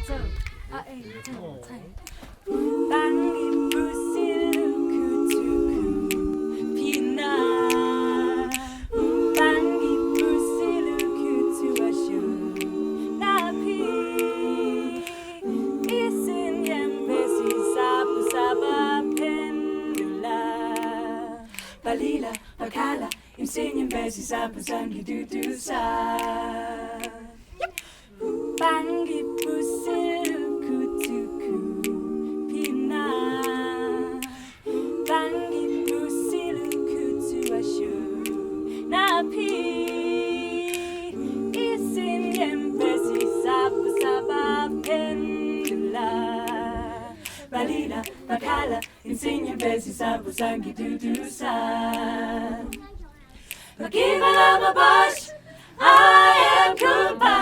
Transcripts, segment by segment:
저, 땅이 부시르 그투 피나 땅이 부시르 그투 아쇼 나피 이슨 옌베시 사부 사바 펜둘라 발리라 바칼라 임신 옌베시 사부 상기 두두사 Bangi pusilu kutuku pina Bangi pusilu kutu ashu Napi Isin yembesi sapu saba pendula Balila bakala Insin yembesi sapu sangi dudusa Bakibala mabash I am Kumbane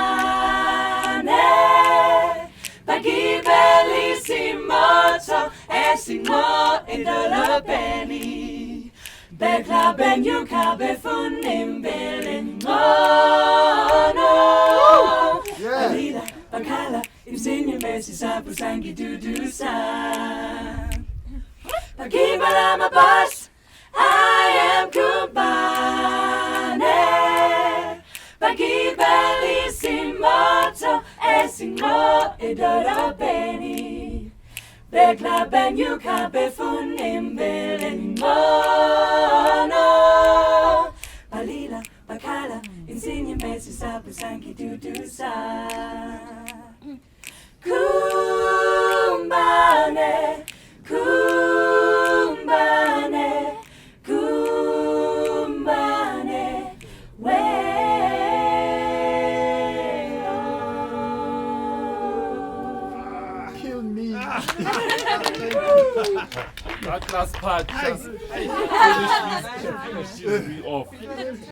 Pagi bellissimo Esimo idolo beni Bekla ben yukabe funim belin no Alida bakala Imsinye mesi sapu sangi dudusa Pagi balama bas I am Kumbane Pagi bellissimo Esimo idolo beni Bekla ben yukabe funim belin no Balila bakala Insigne mesi sapu sanki dudusa Kumbane Kumbane Kumbane Kill me. That last part just finish me off.